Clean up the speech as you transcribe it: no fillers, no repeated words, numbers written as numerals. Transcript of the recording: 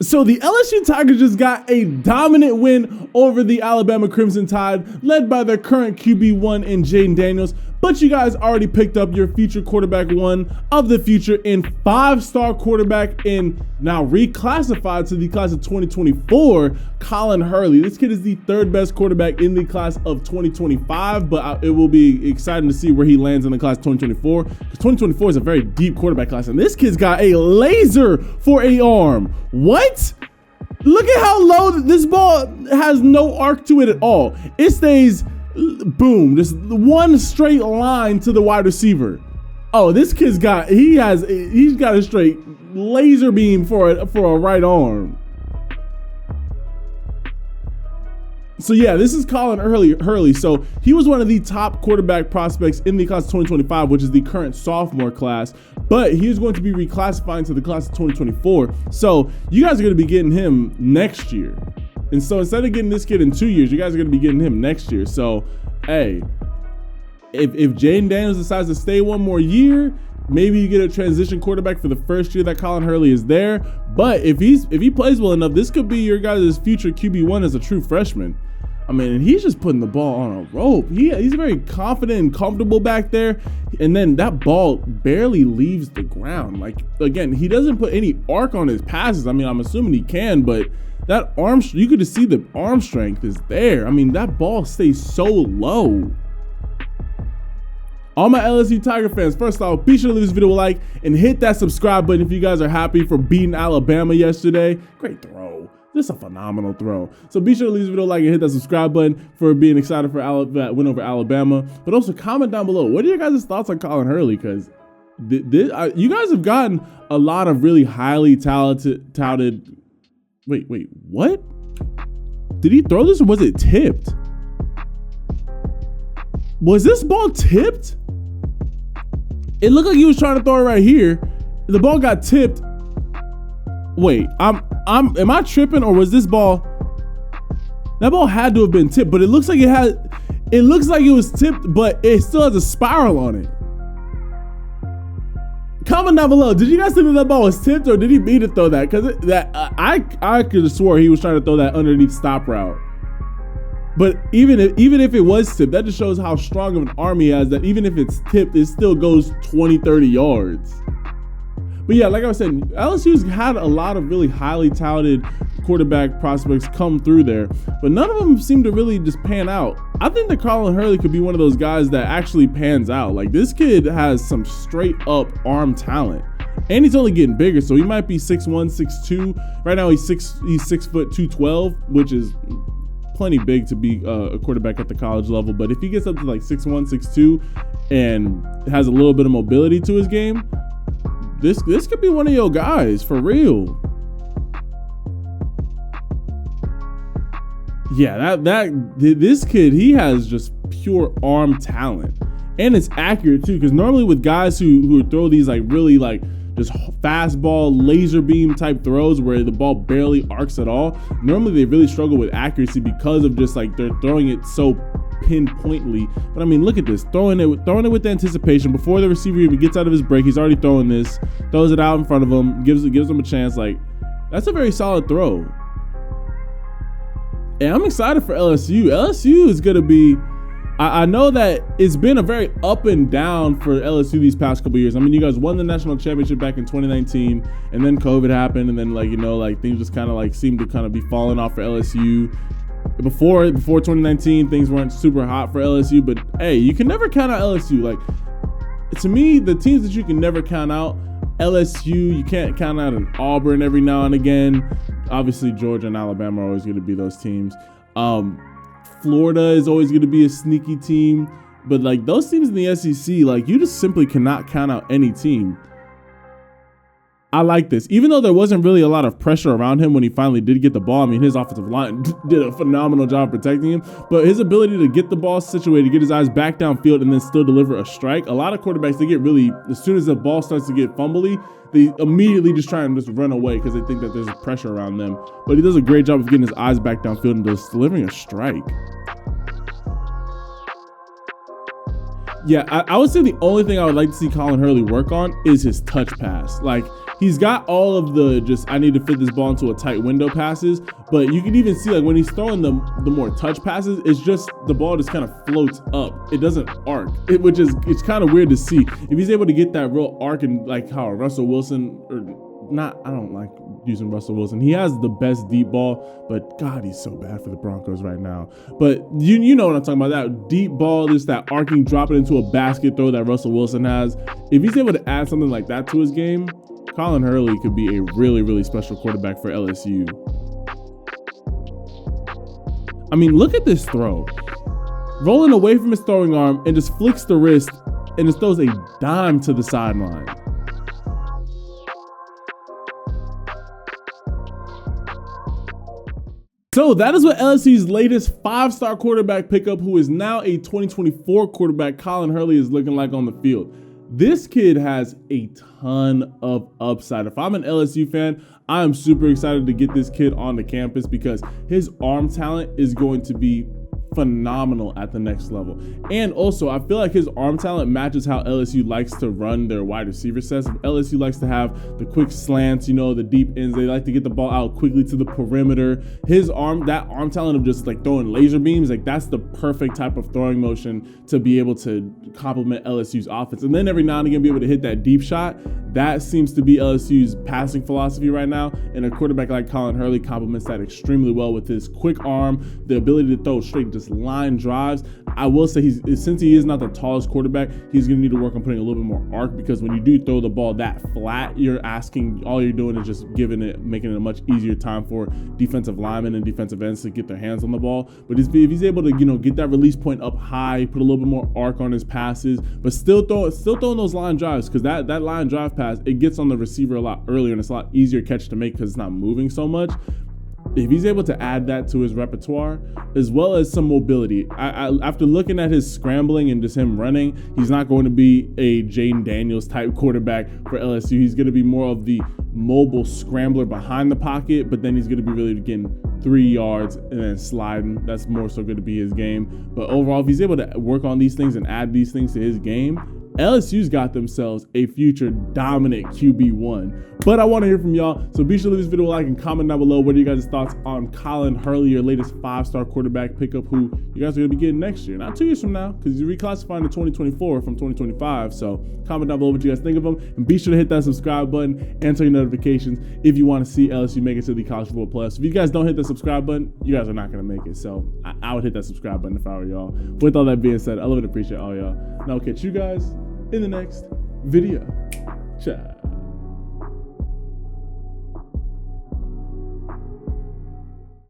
So the LSU Tigers just got a dominant win over the Alabama Crimson Tide, led by their current QB1 in Jaden Daniels. But you guys already picked up your future quarterback one of the future in 5-star quarterback and now reclassified to the class of 2024, Colin Hurley. This kid is the 3rd best quarterback in the class of 2025, but it will be exciting to see where he lands in the class of 2024, because 2024 is a very deep quarterback class, and this kid's got a laser for a arm. What? Look at how low this ball has, no arc to it at all. It stays boom, just one straight line to the wide receiver. Oh, this kid's got, he's got a straight laser beam for a right arm. So yeah, this is Colin Hurley. So he was one of the top quarterback prospects in the class of 2025, which is the current sophomore class, but he is going to be reclassifying to the class of 2024. So you guys are going to be getting him next year. And so instead of getting this kid in 2 years, you guys are going to be getting him next year. So, hey, if Jaden Daniels decides to stay one more year, maybe you get a transition quarterback for the first year that Colin Hurley is there. But if he plays well enough, this could be your guys' future QB1 as a true freshman. I mean, and he's just putting the ball on a rope. He's very confident and comfortable back there. And then that ball barely leaves the ground. Like, again, he doesn't put any arc on his passes. I mean, I'm assuming he can, but that arm, you could just see the arm strength is there. I mean, that ball stays so low. All my LSU Tiger fans, first off, be sure to leave this video a like and hit that subscribe button if you guys are happy for beating Alabama yesterday. Great throw. Just a phenomenal throw. So be sure to leave this video a like and hit that subscribe button for being excited for that win over Alabama. But also comment down below, what are your guys' thoughts on Colin Hurley? Because you guys have gotten a lot of really highly touted. Wait, what? Did he throw this or was it tipped? Was this ball tipped? It looked like he was trying to throw it right here. The ball got tipped. Wait, am I tripping, or was this ball? That ball had to have been tipped, but it looks like it was tipped, but it still has a spiral on it. Comment down below. Did you guys think that ball was tipped, or did he mean to throw that? Because I could have swore he was trying to throw that underneath stop route. But even if it was tipped, that just shows how strong of an arm he has, that even if it's tipped, it still goes 20, 30 yards. But yeah, like I was saying, LSU's had a lot of really highly touted quarterback prospects come through there, but none of them seem to really just pan out. I think that Colin Hurley could be one of those guys that actually pans out. Like, this kid has some straight up arm talent, and he's only getting bigger, so he might be 6'1", 6'2". Right now he's 6 foot 212, which is plenty big to be a quarterback at the college level. But if he gets up to like 6'1", 6'2", and has a little bit of mobility to his game, this could be one of your guys for real. Yeah, this kid, he has just pure arm talent, and it's accurate too. Because normally with guys who throw these like really like just fastball laser beam type throws where the ball barely arcs at all, normally they really struggle with accuracy because of just like they're throwing it so pinpointly. But I mean, look at this, throwing it with the anticipation before the receiver even gets out of his break. He's already throwing this, throws it out in front of him, gives him a chance. Like, that's a very solid throw. And I'm excited for LSU. LSU is gonna be, I know that it's been a very up and down for LSU these past couple years. I mean, you guys won the national championship back in 2019, and then COVID happened, and then like things just kind of like seemed to kind of be falling off for LSU. Before 2019, things weren't super hot for LSU, but hey, you can never count out LSU. Like, to me, the teams that you can never count out, LSU, you can't count out an Auburn every now and again. Obviously, Georgia and Alabama are always going to be those teams. Florida is always going to be a sneaky team, but like those teams in the SEC, like you just simply cannot count out any team. I like this. Even though there wasn't really a lot of pressure around him when he finally did get the ball. I mean, his offensive line did a phenomenal job protecting him, but his ability to get the ball situated, get his eyes back downfield, and then still deliver a strike. A lot of quarterbacks, they get really, as soon as the ball starts to get fumbly, they immediately just try and just run away because they think that there's pressure around them. But he does a great job of getting his eyes back downfield and just delivering a strike. Yeah, I would say the only thing I would like to see Colin Hurley work on is his touch pass. Like, he's got all of the just, I need to fit this ball into a tight window passes, but you can even see, like, when he's throwing the more touch passes, it's just the ball just kind of floats up. It doesn't arc, which is, it's kind of weird to see. If he's able to get that real arc, and like how Russell Wilson, or not, I don't like using Russell Wilson. He has the best deep ball, but God, he's so bad for the Broncos right now. But you know what I'm talking about, that deep ball, just that arcing, drop it into a basket throw that Russell Wilson has. If he's able to add something like that to his game, Colin Hurley could be a really, really special quarterback for LSU. I mean, look at this throw. Rolling away from his throwing arm and just flicks the wrist and just throws a dime to the sideline. So that is what LSU's latest 5-star quarterback pickup, who is now a 2024 quarterback, Colin Hurley, is looking like on the field. This kid has a ton of upside. If I'm an LSU fan, I am super excited to get this kid on the campus because his arm talent is going to be phenomenal at the next level. And also, I feel like his arm talent matches how LSU likes to run their wide receiver sets. LSU likes to have the quick slants, you know, the deep ends. They like to get the ball out quickly to the perimeter. His arm talent of just like throwing laser beams, like that's the perfect type of throwing motion to be able to complement LSU's offense. And then every now and again be able to hit that deep shot. That seems to be LSU's passing philosophy right now. And a quarterback like Colin Hurley complements that extremely well with his quick arm, the ability to throw straight just line drives. I will say, since he is not the tallest quarterback, he's going to need to work on putting a little bit more arc, because when you do throw the ball that flat, all you're doing is just making it a much easier time for defensive linemen and defensive ends to get their hands on the ball. But if he's able to, get that release point up high, put a little bit more arc on his passes, but still throwing those line drives, because that line drive pass, it gets on the receiver a lot earlier and it's a lot easier catch to make because it's not moving so much. If he's able to add that to his repertoire, as well as some mobility, after looking at his scrambling and just him running, he's not going to be a Jaden Daniels type quarterback for LSU. He's going to be more of the mobile scrambler behind the pocket, but then he's going to be really getting 3 yards and then sliding. That's more so going to be his game. But overall, if he's able to work on these things and add these things to his game, LSU's got themselves a future dominant QB1. But I want to hear from y'all, so be sure to leave this video a like and comment down below. What are you guys' thoughts on Colin Hurley, your latest 5-star quarterback pickup, who you guys are going to be getting next year? Not 2 years from now, because you're reclassifying to 2024 from 2025. So comment down below what you guys think of him, and be sure to hit that subscribe button and turn your notifications if you want to see LSU make it to the college football playoffs. If you guys don't hit the subscribe button, you guys are not going to make it. So I would hit that subscribe button if I were y'all. With all that being said, I love and appreciate all y'all, and I'll catch you guys in the next video. Ciao.